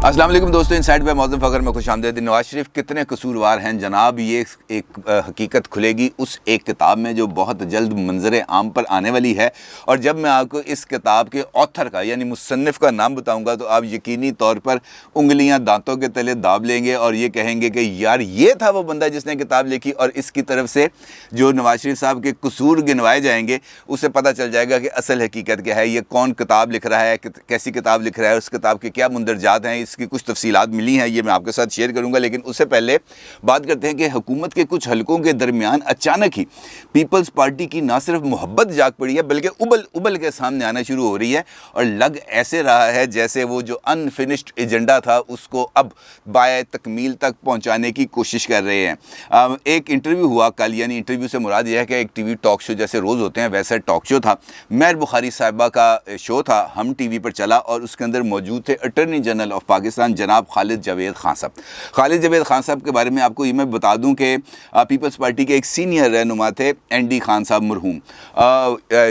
अस्सलाम वालेकुम दोस्तों, इनसाइड बाय मौज़म फ़खर में खुश आमदीद। नवाज शरीफ कितने कसूरवार हैं जनाब, ये एक हकीकत खुलेगी उस एक किताब में जो बहुत जल्द मंजर आम पर आने वाली है। और जब मैं आपको इस किताब के ऑथर का यानी मुसन्निफ़ का नाम बताऊंगा तो आप यकीनी तौर पर उंगलियां दांतों के तले दाब लेंगे और ये कहेंगे कि यार ये था वो बंदा जिसने किताब लिखी। और इसकी तरफ से जो नवाज शरीफ साहब के कसूर गिनवाए जाएंगे उससे पता चल जाएगा कि असल हकीकत क्या है, ये कौन किताब लिख रहा है, कैसी किताब लिख रहा है, उस किताब के क्या मुंदरजात हैं, इसकी कुछ तफसीलात मिली हैं, ये मैं आपके साथ शेयर करूंगा। लेकिन उससे पहले बात करते हैं कि हुकूमत के कुछ हलकों के दरमियान अचानक ही पीपल्स पार्टी की ना सिर्फ मोहब्बत जाग पड़ी है बल्कि उबल के सामने आना शुरू हो रही है। और लग ऐसे रहा है जैसे वो जो अनफिनिश्ड एजेंडा था उसको अब बाय तकमील तक पहुंचाने की कोशिश कर रहे हैं। एक इंटरव्यू हुआ कल, यानी इंटरव्यू से मुराद यह है कि एक टीवी टॉक शो जैसे रोज़ होते हैं वैसा टॉक शो था। मेहर बुखारी साहिबा का शो था, हम टीवी पर चला और उसके अंदर मौजूद थे अटॉर्नी जनरल ऑफ पाकिस्तान जनाब खालिद जावेद खान साहब। खालिद जावेद खान साहब के बारे में आपको ये मैं बता दूं कि पीपल्स पार्टी के एक सीनियर रहनुमा थे एनडी खान साहब मरहूम।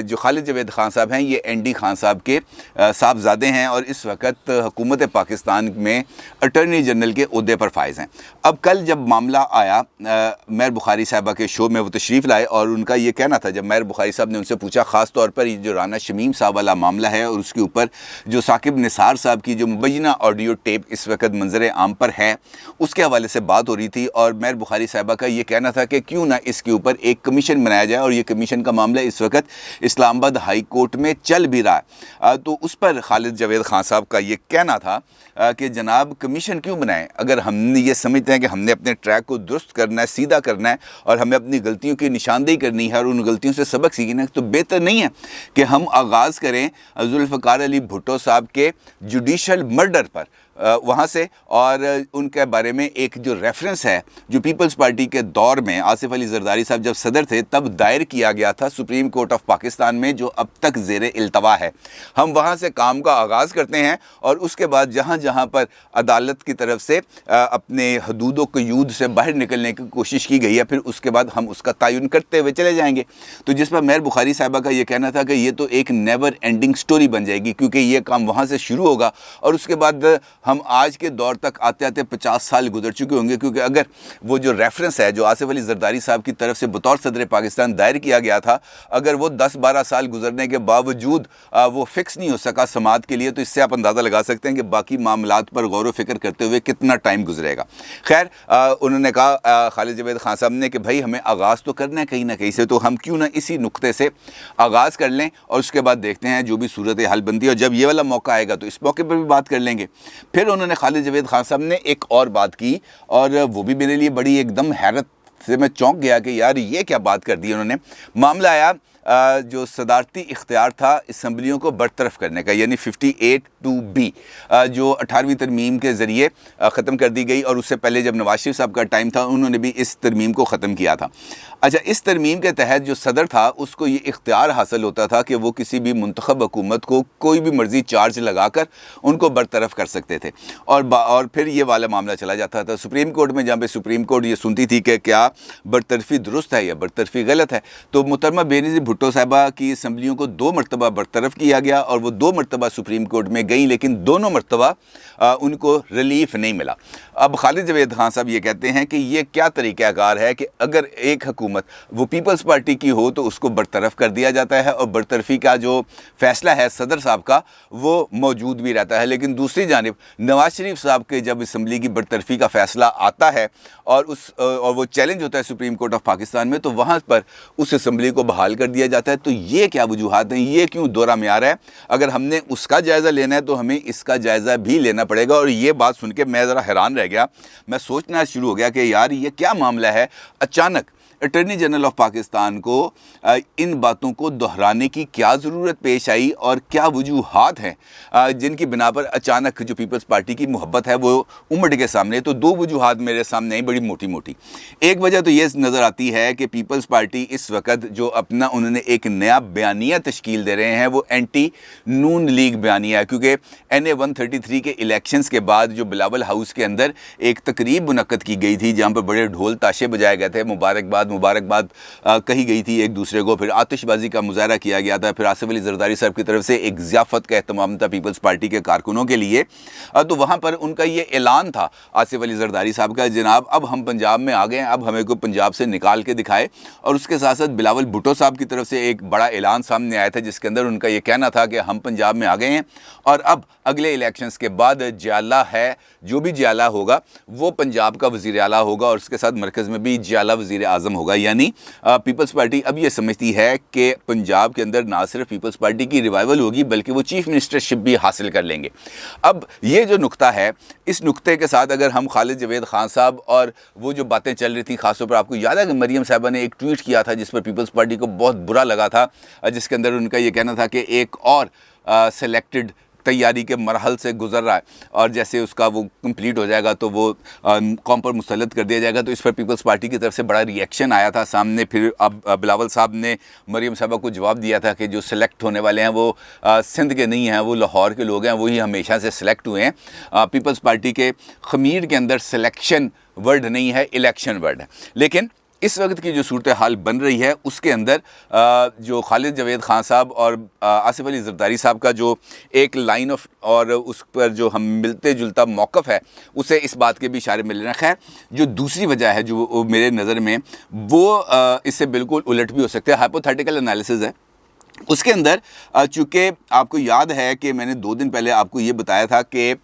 जो खालिद जावेद खान साहब हैं ये एनडी खान साहब के साहबजादे हैं और इस वक्त हुकूमत पाकिस्तान में अटॉर्नी जनरल के ओहदे पर फाइज हैं। अब कल जब मामला आया मेहर बुखारी साहिबा के शो में वो तशरीफ़ लाए और उनका ये कहना था, जब मेहर बुखारी साहब ने उनसे पूछा ख़ास तौर पर ये जो राना शमीम साहब वाला मामला है और उसके ऊपर जो साकिब निसार साहब की जो मुबैना ऑडियो टेप इस वक्त मंजर आम पर है उसके हवाले से बात हो रही थी। और मेहर बुखारी साहिबा का ये कहना था कि क्यों ना इसके ऊपर एक कमीशन बनाया जाए और ये कमीशन का मामला इस वक्त इस्लामाबाद हाई कोर्ट में चल भी रहा है। तो उस पर खालिद जावेद खान साहब का ये कहना था कि जनाब कमीशन क्यों बनाएं, अगर हम ये समझते हैं कि हमने अपने ट्रैक को दुरुस्त करना है, सीधा करना है और हमें अपनी गलतियों की निशानदेही करनी है और उन गलतियों से सबक सीखना है, तो बेहतर नहीं है कि हम आगाज़ करें जुल्फ़िकार अली भुट्टो साहब के जुडिशल मर्डर पर वहाँ से। और उनके बारे में एक जो रेफरेंस है जो पीपल्स पार्टी के दौर में आसिफ अली जरदारी साहब जब सदर थे तब दायर किया गया था सुप्रीम कोर्ट ऑफ पाकिस्तान में, जो अब तक ज़ेरे इल्तवा है। हम वहाँ से काम का आगाज़ करते हैं और उसके बाद जहाँ जहाँ पर अदालत की तरफ से अपने हदूद क़यूद से बाहर निकलने की कोशिश की गई है फिर उसके बाद हम उसका तयन करते हुए चले जाएंगे। तो जिस पर मेहर बुखारी साहिबा का ये कहना था कि ये तो एक नेवर एंडिंग स्टोरी बन जाएगी क्योंकि ये काम वहाँ से शुरू होगा और उसके बाद हम आज के दौर तक आते आते 50 साल गुजर चुके होंगे। क्योंकि अगर वो जो रेफरेंस है जो आसिफ अली जरदारी साहब की तरफ से बतौर सदर पाकिस्तान दायर किया गया था, अगर वो 10-12 साल गुजरने के बावजूद वो फिक्स नहीं हो सका समात के लिए, तो इससे आप अंदाज़ा लगा सकते हैं कि बाकी मामलात पर गौर व फिक्र करते हुए कितना टाइम गुजरेगा। खैर उन्होंने कहा खालिद जावेद खान साहब ने कि भाई हमें आगाज़ तो करना है कहीं ना कहीं से, तो हम क्यों ना इसी नुक्ते से आगाज़ कर लें और उसके बाद देखते हैं जो भी सूरत हाल बनती है और जब ये वाला मौका आएगा तो इस मौके पर भी बात कर लेंगे। फिर उन्होंने खालिद जावेद खान साहब ने एक और बात की और वो भी मेरे लिए बड़ी एकदम हैरत से मैं चौंक गया कि यार ये क्या बात कर दी उन्होंने। मामला आया जो सदारती इख्तियार था असम्बलियों को बरतरफ करने का, यानी 58(2)B जो 18वीं तरमीम के ज़रिए ख़त्म कर दी गई और उससे पहले जब नवाज शरीफ साहब का टाइम था उन्होंने भी इस तरमीम को ख़त्म किया था। अच्छा, इस तरमीम के तहत जो सदर था उसको ये इख्तियार हासिल होता था कि वो किसी भी मुंतखब हुकूमत को कोई भी मर्ज़ी चार्ज लगाकर उनको बरतरफ कर सकते थे और फिर ये वाला मामला चला जाता था सुप्रीम कोर्ट में, जहाँ पे सुप्रीम कोर्ट ये सुनती थी कि क्या बरतरफी दुरुस्त है या बरतरफी गलत है। तो मुहतरमा बेनज़ीर भुट्टो साहिबा की असम्बलियों को 2 मरतबा बरतरफ किया गया और वो 2 मरतबा सुप्रीम कोर्ट में गई, लेकिन दोनों मरतबा उनको रिलीफ नहीं मिला। अब खालिद जावेद खान साहब ये कहते हैं कि ये क्या तरीक़ाकार है कि अगर एक हुकूमत वो पीपल्स पार्टी की हो तो उसको बरतरफ कर दिया जाता है और बरतरफी का जो फ़ैसला है सदर साहब का वो मौजूद भी रहता है, लेकिन दूसरी जानिब नवाज शरीफ साहब के जब असम्बली की बरतरफी का फ़ैसला आता है और वो चैलेंज होता है सुप्रीम कोर्ट ऑफ पाकिस्तान में, तो वहाँ पर उस असम्बली को बहाल कर दिया जाता है। तो ये क्या वजूहात हैं, ये क्यों दौरा में आ रहा है? अगर हमने उसका जायज़ा लेना है तो हमें इसका जायज़ा भी लेना पड़ेगा। और ये बात सुन के मैं ज़रा हैरान रह गया, मैं सोचना शुरू हो गया कि यार ये क्या मामला है। अचानक अटॉर्नी जनरल ऑफ पाकिस्तान को इन बातों को दोहराने की क्या ज़रूरत पेश आई और क्या वजूहात हैं जिनकी बिना पर अचानक जो पीपल्स पार्टी की मोहब्बत है वो उमड़ के सामने। तो 2 वजूहात मेरे सामने आई बड़ी मोटी मोटी। एक वजह तो ये नज़र आती है कि पीपल्स पार्टी इस वक्त जो अपना उन्होंने एक नया बयानिया तश्कील दे रहे हैं वो एंटी नून लीग बयानिया है, क्योंकि NA 133 के इलेक्शंस के बाद जो बिलावल हाउस के अंदर एक तकरीब मुनक्कद की गई थी जहाँ पर बड़े ढोल ताशे बजाए गए थे, मुबारकबाद मुबारकबाद कही गई थी एक दूसरे को, फिर आतिशबाजी का मुजाहरा किया गया था, फिर आसिफ अली जरदारी साहब की तरफ से एक ज़ियाफ़त का एहतमाम था पीपल्स पार्टी के कारकुनों के लिए। तो वहाँ पर उनका ये ऐलान था आसिफ अली जरदारी साहब का, जनाब अब हम पंजाब में आ गए हैं, अब हमें को पंजाब से निकाल के दिखाए। और उसके साथ साथ बिलावल भुट्टो साहब की तरफ से एक बड़ा ऐलान सामने आया था जिसके अंदर उनका ये कहना था कि हम पंजाब में आ गए हैं और अब अगले इलेक्शंस के बाद जियाला है, जो भी जियाला होगा वो पंजाब का वज़ीर आला होगा और उसके साथ मरकज़ में भी जियाला वज़ीर आज़म होगा। यानी पीपल्स पार्टी अब ये समझती है कि पंजाब के अंदर ना सिर्फ पीपल्स पार्टी की रिवाइवल होगी बल्कि वो चीफ़ मिनिस्टरशिप भी हासिल कर लेंगे। अब ये जो नुक्ता है, इस नुक्ते के साथ अगर हम खालिद जवेद खान साहब और वो जो बातें चल रही थी, ख़ासतौर पर आपको याद है कि मरियम साहबा ने एक ट्वीट किया था जिस पर पीपल्स पार्टी को बहुत बुरा लगा था, जिसके अंदर उनका ये कहना था कि एक और सेलेक्टेड तैयारी के मरहल से गुजर रहा है और जैसे उसका वो कंप्लीट हो जाएगा तो वो कौम पर मुसल्लत कर दिया जाएगा। तो इस पर पीपल्स पार्टी की तरफ से बड़ा रिएक्शन आया था सामने। फिर अब बिलावल साहब ने मरियम साहबा को जवाब दिया था कि जो सिलेक्ट होने वाले हैं वो सिंध के नहीं हैं, वो लाहौर के लोग हैं, वही हमेशा से सिलेक्ट हुए हैं। पीपल्स पार्टी के ख़मीर के अंदर सिलेक्शन वर्ड नहीं है, इलेक्शन वर्ड है। लेकिन इस वक्त की जो सूरत हाल बन रही है उसके अंदर जो खालिद जवेद खान साहब और आसिफ अली जरदारी साहब का जो एक लाइन ऑफ और उस पर जो हम मिलते जुलता मौक़िफ़ है उसे इस बात के भी इशारे मिल रहे हैं। खैर, जो दूसरी वजह है जो मेरे नज़र में वो इससे बिल्कुल उलट भी हो सकते हैं, हाइपोथेटिकल एनालिसिस है। उसके अंदर चूँकि आपको याद है कि मैंने 2 दिन पहले आपको ये बताया था कि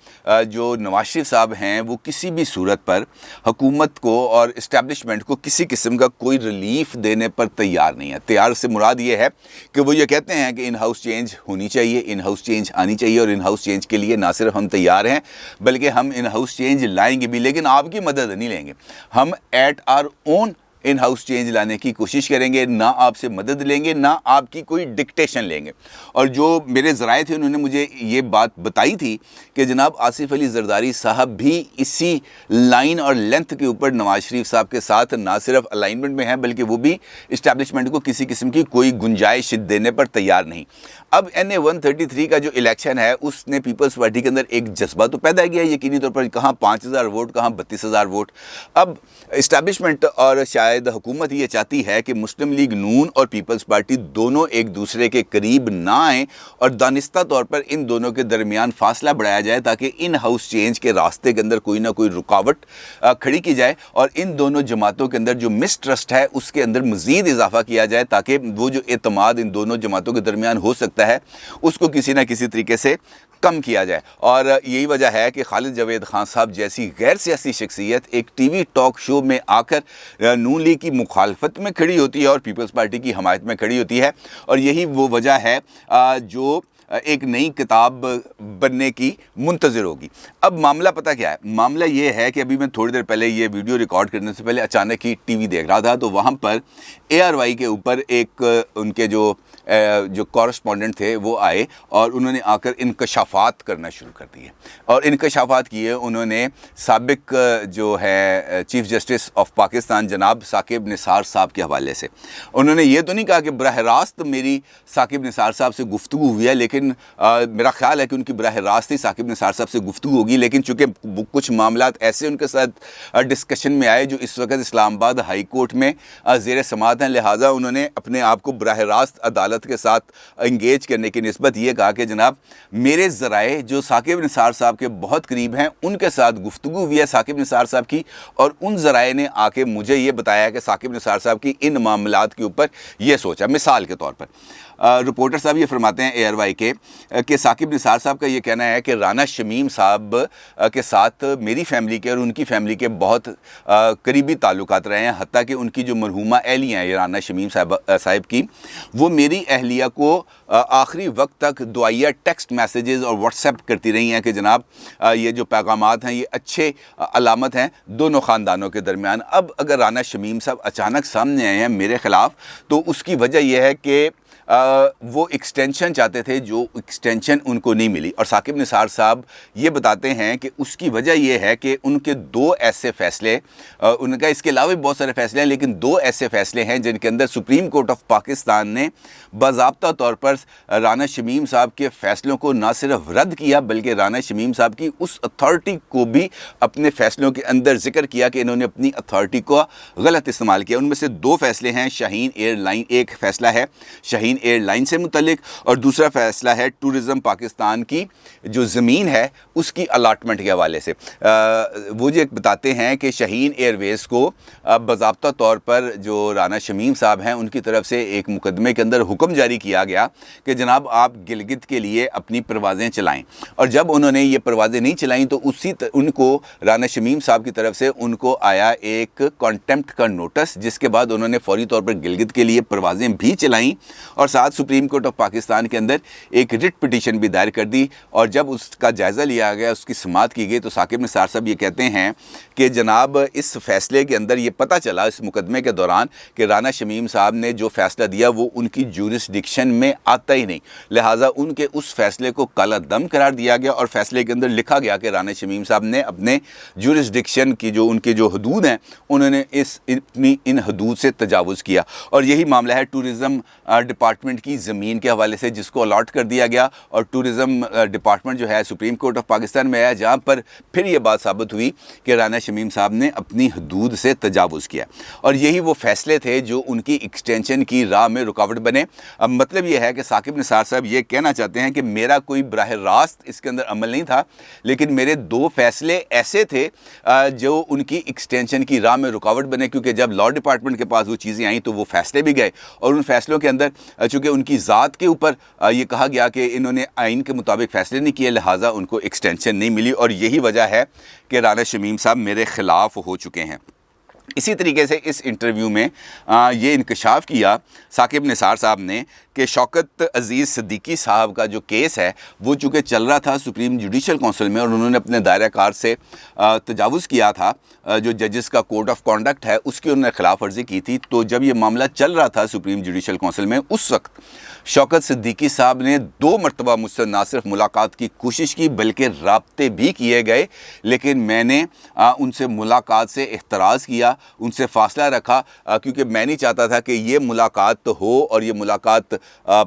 जो नवाज शरीफ साहब हैं वो किसी भी सूरत पर हुकूमत को और इस्टेब्लिशमेंट को किसी किस्म का कोई रिलीफ देने पर तैयार नहीं है। तैयार से मुराद ये है कि वो ये कहते हैं कि इन हाउस चेंज होनी चाहिए, इन हाउस चेंज आनी चाहिए और इन हाउस चेंज के लिए ना सिर्फ हम तैयार हैं बल्कि हम इन हाउस चेंज लाएंगे भी, लेकिन आपकी मदद नहीं लेंगे। हम at our own in house change लाने की कोशिश करेंगे, ना आपसे मदद लेंगे ना आपकी कोई डिक्टेशन लेंगे। और जो मेरे ज़राए थे उन्होंने मुझे ये बात बताई थी कि जनाब आसिफ अली जरदारी साहब भी इसी लाइन और लेंथ के ऊपर नवाज शरीफ साहब के साथ ना सिर्फ अलाइनमेंट में हैं बल्कि वो भी इस्टेब्लिशमेंट को किसी किस्म की कोई गुंजाइश देने पर तैयार नहीं। अब NA 133 का जो इलेक्शन है उसने पीपल्स पार्टी के अंदर एक जज्बा तो पैदा किया यकीनी तौर पर, कहाँ 5,000 वोट, कहाँ 32,000 वोट। अब इस्टेब्लिशमेंट और शायद हुकूमत ये चाहती है कि मुस्लिम लीग नून और पीपल्स पार्टी दोनों एक दूसरे के करीब ना आएँ और दानिस्ता तौर पर इन दोनों के दरमियान फासला बढ़ाया जाए ताकि इन हाउस चेंज के रास्ते के अंदर कोई ना कोई रुकावट खड़ी की जाए और इन दोनों जमातों के अंदर जो मिसट्रस्ट है उसके अंदर मज़ीद इजाफा किया जाए ताकि वो जो एतमाद इन दोनों जमातों के दरमियान हो सकता है उसको किसी ना किसी तरीके से कम किया जाए। और यही वजह है कि खालिद जवेद खान साहब जैसी गैर सियासी शख्सियत एक टीवी टॉक शो में आकर नून लीग की मुखालफत में खड़ी होती है और पीपल्स पार्टी की हमायत में खड़ी होती है। और यही वो वजह है जो एक नई किताब बनने की मुंतज़िर होगी। अब मामला पता क्या है? मामला ये है कि अभी मैं थोड़ी देर पहले ये वीडियो रिकॉर्ड करने से पहले अचानक ही टीवी देख रहा था तो वहाँ पर ARY के ऊपर एक उनके जो कॉरेस्पॉन्डेंट थे वो आए और उन्होंने आकर इंकशाफात करना शुरू कर दिए और इंकशाफात किए उन्होंने साबिक जो है चीफ़ जस्टिस ऑफ पाकिस्तान जनाब साकिब निसार साहब के हवाले से। उन्होंने ये तो नहीं कहा कि बराह रास्त मेरी साकिब निसार साहब से गुफ्तगू हुई है, लेकिन मेरा ख्याल है कि उनकी बराह रास्त ही साकिब निसार साहब से गुफ्तगू होगी, लेकिन चूँकि कुछ मामलात ऐसे उनके साथ डिस्कशन में आए जो इस वक्त इस्लामाबाद हाई कोर्ट में ज़ेर समाअत हैं, लिहाजा उन्होंने अपने आप को बराह रास्त अदालत के साथ इंगेज करने की निस्बत ये कहा कि जनाब मेरे ज़राए जो साकिब निसार साहब के बहुत करीब हैं उनके साथ गुफ्तगू हुई है साकिब निसार साहब की और उन ज़राए ने आके मुझे ये बताया कि साकिब निसार साहब की इन मामलात के ऊपर ये सोचा। मिसाल के तौर पर रिपोर्टर साहब ये फरमाते हैं ARY के कि साकिब निसार साहब का ये कहना है कि राना शमीम साहब के साथ मेरी फ़ैमिली के और उनकी फ़ैमिली के बहुत करीबी ताल्लुकात रहे हैं, हत्ता कि उनकी जो मरहूमा अहलियाँ हैं राना शमीम साहब की, वो मेरी अहलिया को आखिरी वक्त तक दुआया टेक्स्ट मैसेजेस और व्हाट्सएप करती रही हैं कि जनाब ये जो पैगामात हैं ये अच्छे अलामत हैं दोनों ख़ानदानों के दरमियान। अब अगर राना शमीम साहब अचानक सामने आए हैं मेरे ख़िलाफ़ तो उसकी वजह यह है कि وہ ایکسٹینشن چاہتے تھے جو ایکسٹینشن ان کو نہیں ملی. اور ثاقب نثار صاحب یہ بتاتے ہیں کہ اس کی وجہ یہ ہے کہ ان کے دو ایسے فیصلے, ان کا اس کے علاوہ بہت سارے فیصلے ہیں, لیکن دو ایسے فیصلے ہیں جن کے اندر سپریم کورٹ آف پاکستان نے باضابطہ طور پر رانا شمیم صاحب کے فیصلوں کو نہ صرف رد کیا بلکہ رانا شمیم صاحب کی اس اتھارٹی کو بھی اپنے فیصلوں کے اندر ذکر کیا کہ انہوں نے اپنی اتھارٹی کو غلط استعمال کیا. ان میں سے دو فیصلے ہیں شاہین ایئر لائن, ایک فیصلہ ہے شاہین ایئر لائن سے متعلق اور دوسرا فیصلہ ہے ٹورزم پاکستان کی جو زمین ہے اس کی الاٹمنٹ کے حوالے سے. وہ یہ بتاتے ہیں کہ شاہین ایئر ویز کو باضابطہ طور پر جو رانا شمیم صاحب ہیں ان کی طرف سے ایک مقدمے کے اندر حکم جاری کیا گیا کہ جناب آپ گلگت کے لیے اپنی پروازیں چلائیں, اور جب انہوں نے یہ پروازیں نہیں چلائیں تو ان کو رانا شمیم صاحب کی طرف سے ان کو آیا ایک کانٹیمپٹ کا نوٹس, جس کے بعد انہوں نے فوری طور پر گلگت کے لیے پروازیں بھی چلائیں اور ساتھ سپریم کورٹ آف پاکستان کے اندر ایک رٹ پٹیشن بھی دائر کر دی. اور جب اس کا جائزہ لیا گیا, اس کی سماعت کی گئی, تو ثاقب نثار صاحب یہ کہتے ہیں کہ جناب اس فیصلے کے اندر یہ پتہ چلا اس مقدمے کے دوران کہ رانا شمیم صاحب نے جو فیصلہ دیا وہ ان کی جورسڈکشن میں آتا ہی نہیں, لہٰذا ان کے اس فیصلے کو کالا دم قرار دیا گیا اور فیصلے کے اندر لکھا گیا کہ رانا شمیم صاحب نے اپنے جورسڈکشن کی جو ان کے جو حدود ہیں انہوں نے ان حدود سے تجاوز کیا. اور یہی معاملہ ہے ٹورزم ڈپارٹمنٹ کی زمین کے حوالے سے جس کو الاٹ کر دیا گیا, اور ٹورزم ڈپارٹمنٹ جو ہے سپریم کورٹ آف پاکستان میں آیا جہاں پر پھر یہ بات ثابت ہوئی کہ رانا شمیم صاحب نے اپنی حدود سے تجاوز کیا, اور یہی وہ فیصلے تھے جو ان کی ایکسٹینشن کی راہ میں رکاوٹ بنے. اب مطلب یہ ہے کہ ثاقب نثار صاحب یہ کہنا چاہتے ہیں کہ میرا کوئی براہ راست اس کے اندر عمل نہیں تھا, لیکن میرے دو فیصلے ایسے تھے جو ان کی ایکسٹینشن کی راہ میں رکاوٹ بنے, کیونکہ جب لا ڈپارٹمنٹ کے پاس وہ چیزیں آئیں تو وہ فیصلے بھی گئے, اور ان فیصلوں کے اندر چونکہ ان کی ذات کے اوپر یہ کہا گیا کہ انہوں نے آئین کے مطابق فیصلے نہیں کیے, لہٰذا ان کو ایکسٹینشن نہیں ملی, اور یہی وجہ ہے کہ رانا شمیم صاحب میرے خلاف ہو چکے ہیں. اسی طریقے سے اس انٹرویو میں یہ انکشاف کیا ثاقب نثار صاحب نے کہ شوکت عزیز صدیقی صاحب کا جو کیس ہے وہ چونکہ چل رہا تھا سپریم جوڈیشل کونسل میں, اور انہوں نے اپنے دائرہ کار سے تجاوز کیا تھا, جو ججز کا کوڈ آف کانڈکٹ ہے اس کی انہوں نے خلاف ورزی کی تھی. تو جب یہ معاملہ چل رہا تھا سپریم جوڈیشل کونسل میں, اس وقت شوکت صدیقی صاحب نے 2 مرتبہ مجھ سے نہ صرف ملاقات کی کوشش کی بلکہ رابطے بھی کیے گئے, لیکن میں نے ان سے ملاقات سے احتراز کیا, ان سے فاصلہ رکھا, کیونکہ میں نہیں چاہتا تھا کہ یہ ملاقات ہو اور یہ ملاقات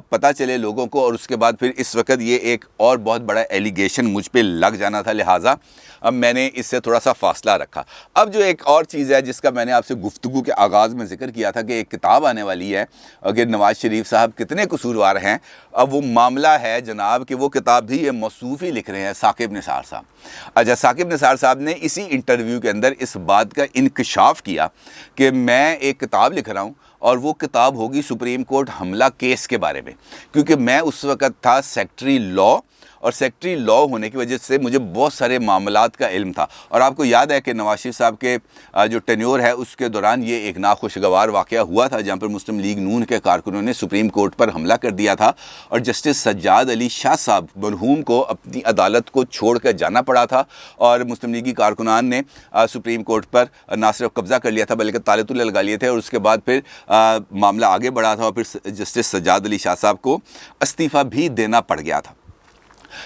پتہ چلے لوگوں کو, اور اس کے بعد پھر اس وقت یہ ایک اور بہت بڑا ایلیگیشن مجھ پہ لگ جانا تھا, لہٰذا اب میں نے اس سے تھوڑا سا فاصلہ رکھا. اب جو ایک اور چیز ہے جس کا میں نے آپ سے گفتگو کے آغاز میں ذکر کیا تھا کہ ایک کتاب آنے والی ہے کہ نواز شریف صاحب کتنے قصوروار ہیں, اب وہ معاملہ ہے جناب کہ وہ کتاب بھی یہ موصوف ہی لکھ رہے ہیں ثاقب نثار صاحب. اچھا, ثاقب نثار صاحب نے اسی انٹرویو کے اندر اس بات کا انکشاف کیا کہ میں ایک کتاب لکھ رہا ہوں اور وہ کتاب ہوگی سپریم کورٹ حملہ کیس کے بارے میں, کیونکہ میں اس وقت تھا سیکٹری لا, اور سیکٹری لا ہونے کی وجہ سے مجھے بہت سارے معاملات کا علم تھا. اور آپ کو یاد ہے کہ نواز شریف صاحب کے جو ٹینیور ہے اس کے دوران یہ ایک ناخوشگوار واقعہ ہوا تھا جہاں پر مسلم لیگ نون کے کارکنوں نے سپریم کورٹ پر حملہ کر دیا تھا, اور جسٹس سجاد علی شاہ صاحب مرحوم کو اپنی عدالت کو چھوڑ کر جانا پڑا تھا, اور مسلم لیگی کارکنان نے سپریم کورٹ پر نہ صرف قبضہ کر لیا تھا بلکہ تالے تلے لگا لیے تھے, اور اس کے بعد پھر معاملہ آگے بڑھا تھا اور پھر جسٹس سجاد علی شاہ صاحب کو استعفیٰ بھی دینا پڑ گیا تھا.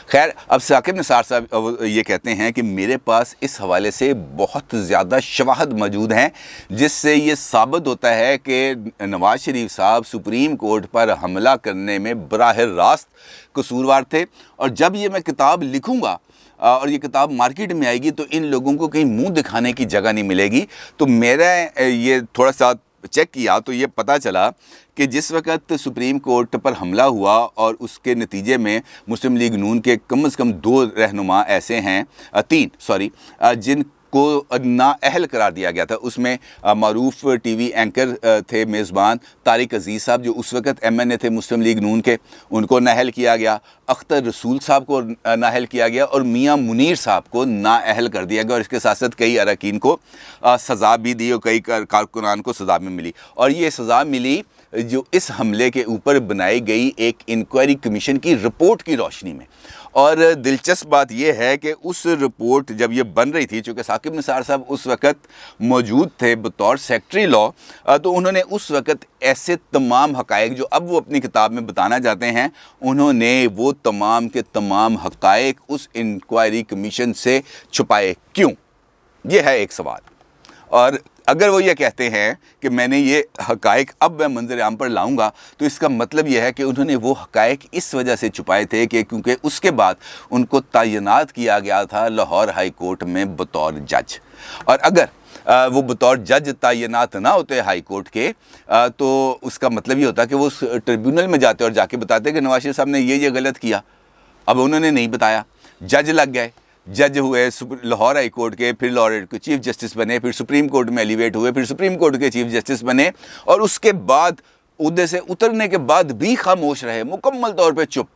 خیر, اب ثاقب نثار صاحب یہ کہتے ہیں کہ میرے پاس اس حوالے سے بہت زیادہ شواہد موجود ہیں جس سے یہ ثابت ہوتا ہے کہ نواز شریف صاحب سپریم کورٹ پر حملہ کرنے میں براہ راست قصوروار تھے, اور جب یہ میں کتاب لکھوں گا اور یہ کتاب مارکیٹ میں آئے گی تو ان لوگوں کو کہیں منہ دکھانے کی جگہ نہیں ملے گی. تو میرا یہ تھوڑا سا چیک کیا تو یہ پتہ چلا کہ جس وقت سپریم کورٹ پر حملہ ہوا اور اس کے نتیجے میں مسلم لیگ نون کے کم از کم 2 رہنما ایسے ہیں 3 جن کو نااہل قرار دیا گیا تھا. اس میں معروف ٹی وی اینکر تھے میزبان طارق عزیز صاحب جو اس وقت ایم این اے تھے مسلم لیگ نون کے, ان کو نااہل کیا گیا, اختر رسول صاحب کو نااہل کیا گیا, اور میاں منیر صاحب کو نااہل کر دیا گیا, اور اس کے ساتھ ساتھ کئی اراکین کو سزا بھی دی اور کئی کارکنان کو سزا بھی ملی. اور یہ سزا ملی جو اس حملے کے اوپر بنائی گئی ایک انکوائری کمیشن کی رپورٹ کی روشنی میں۔ اور دلچسپ بات یہ ہے کہ اس رپورٹ جب یہ بن رہی تھی، چونکہ ثاقب نثار صاحب اس وقت موجود تھے بطور سیکٹری لا، تو انہوں نے اس وقت ایسے تمام حقائق جو اب وہ اپنی کتاب میں بتانا چاہتے ہیں، انہوں نے وہ تمام کے تمام حقائق اس انکوائری کمیشن سے چھپائے کیوں؟ یہ ہے ایک سوال۔ اور اگر وہ یہ کہتے ہیں کہ میں نے یہ حقائق اب میں منظر عام پر لاؤں گا، تو اس کا مطلب یہ ہے کہ انہوں نے وہ حقائق اس وجہ سے چھپائے تھے کہ کیونکہ اس کے بعد ان کو تعینات کیا گیا تھا لاہور ہائی کورٹ میں بطور جج، اور اگر وہ بطور جج تعینات نہ ہوتے ہائی کورٹ کے، تو اس کا مطلب یہ ہوتا کہ وہ اس ٹریبیونل میں جاتے اور جا کے بتاتے کہ نواز شریف صاحب نے یہ غلط کیا۔ اب انہوں نے نہیں بتایا، جج لگ گئے، جج ہوئے لاہور ہائی کورٹ کے، پھر لاہور کے چیف جسٹس بنے، پھر سپریم کورٹ میں ایلیویٹ ہوئے، پھر سپریم کورٹ کے چیف جسٹس بنے، اور اس کے بعد عہدے سے اترنے کے بعد بھی خاموش رہے، مکمل طور پہ چپ،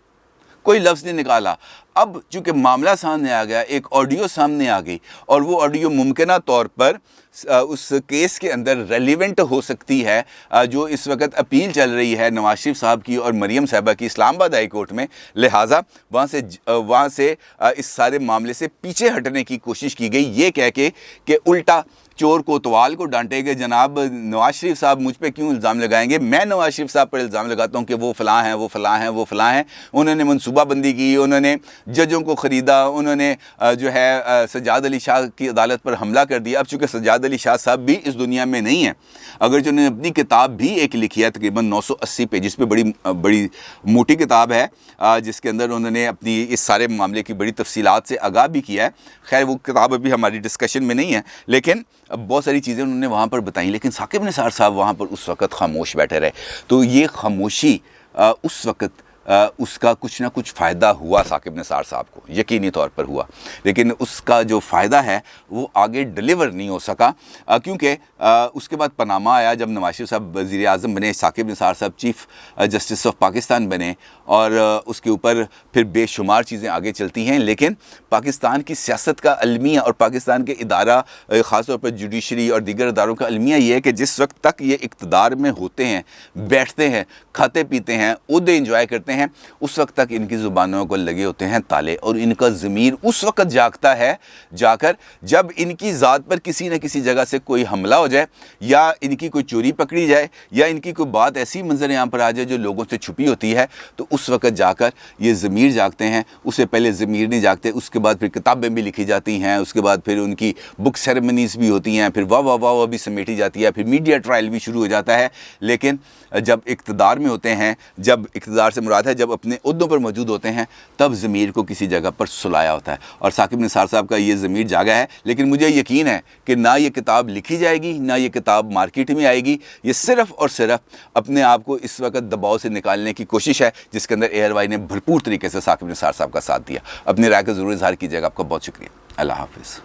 کوئی لفظ نہیں نکالا۔ اب چونکہ معاملہ سامنے آ گیا، ایک آڈیو سامنے آ گئی، اور وہ آڈیو ممکنہ طور پر اس کیس کے اندر ریلیونٹ ہو سکتی ہے، جو اس وقت اپیل چل رہی ہے نواز شریف صاحب کی اور مریم صاحبہ کی اسلام آباد ہائی کورٹ میں، لہٰذا وہاں سے اس سارے معاملے سے پیچھے ہٹنے کی کوشش کی گئی، یہ کہہ کے کہ الٹا چور کوتوال کو ڈانٹے کہ جناب نواز شریف صاحب مجھ پہ کیوں الزام لگائیں گے؟ میں نواز شریف صاحب پر الزام لگاتا ہوں کہ وہ فلاں ہیں، وہ فلاں ہیں، وہ فلاں ہیں۔ انہوں نے منصوبہ بندی کی، انہوں نے ججوں کو خریدا، انہوں نے جو ہے سجاد علی شاہ کی عدالت پر حملہ کر دیا۔ اب چونکہ سجاد علی شاہ صاحب بھی اس دنیا میں نہیں ہیں، اگرچہ انہوں نے اپنی کتاب بھی ایک لکھی ہے تقریباً 980 پیجز پہ، بڑی موٹی کتاب ہے، جس کے اندر انہوں نے اپنی اس سارے معاملے کی بڑی تفصیلات سے آگاہ بھی کیا ہے۔ خیر وہ کتاب ابھی ہماری ڈسکشن میں نہیں ہے، لیکن بہت ساری چیزیں انہوں نے وہاں پر بتائیں، لیکن ثاقب نثار صاحب وہاں پر اس وقت خاموش بیٹھے رہے۔ تو یہ خاموشی اس وقت اس کا کچھ نہ کچھ فائدہ ہوا ثاقب نثار صاحب کو، یقینی طور پر ہوا، لیکن اس کا جو فائدہ ہے وہ آگے ڈلیور نہیں ہو سکا، کیونکہ اس کے بعد پاناما آیا، جب نواز شریف صاحب وزیر اعظم بنے، ثاقب نثار صاحب چیف جسٹس آف پاکستان بنے، اور اس کے اوپر پھر بے شمار چیزیں آگے چلتی ہیں، لیکن پاکستان کی سیاست کا المیہ اور پاکستان کے ادارہ، خاص طور پر جوڈیشری اور دیگر اداروں کا المیہ یہ ہے کہ جس وقت تک یہ اقتدار میں ہوتے ہیں، بیٹھتے ہیں، کھاتے پیتے ہیں، عہدے انجوائے کرتے ہیں، اس وقت تک ان کی زبانوں کو لگے ہوتے ہیں تالے، اور ان کا ضمیر اس وقت جاگتا ہے جا کر جب ان کی ذات پر کسی نہ کسی جگہ سے کوئی حملہ ہو جائے، یا ان کی کوئی چوری پکڑی جائے، یا ان کی کوئی بات ایسی منظر عام پر آ جائے جو لوگوں سے چھپی ہوتی ہے، تو اس وقت جا کر یہ ضمیر جاگتے ہیں۔ اس سے پہلے ضمیر نہیں جاگتے، اس کے بعد پھر کتابیں بھی لکھی جاتی ہیں، اس کے بعد پھر ان کی بک سیریمنیز بھی ہوتی ہیں، پھر واہ بھی سمیٹی جاتی ہے، پھر میڈیا ٹرائل بھی شروع ہو جاتا ہے۔ لیکن جب اقتدار میں ہوتے ہیں، جب اقتدار سے مراد ہے جب اپنے عہدوں پر موجود ہوتے ہیں، تب ضمیر کو کسی جگہ پر سلایا ہوتا ہے، اور ثاقب نثار صاحب کا یہ ضمیر جاگا ہے۔ لیکن مجھے یقین ہے کہ نہ یہ کتاب لکھی جائے گی، نہ یہ کتاب مارکیٹ میں آئے گی، یہ صرف اور صرف اپنے آپ کو اس وقت دباؤ سے نکالنے کی کوشش ہے، جس کے اندر ARY نے بھرپور طریقے سے ثاقب نثار صاحب کا ساتھ دیا۔ اپنی رائے کا ضرور اظہار کیجیے گا۔ آپ کا بہت شکریہ۔ اللہ حافظ۔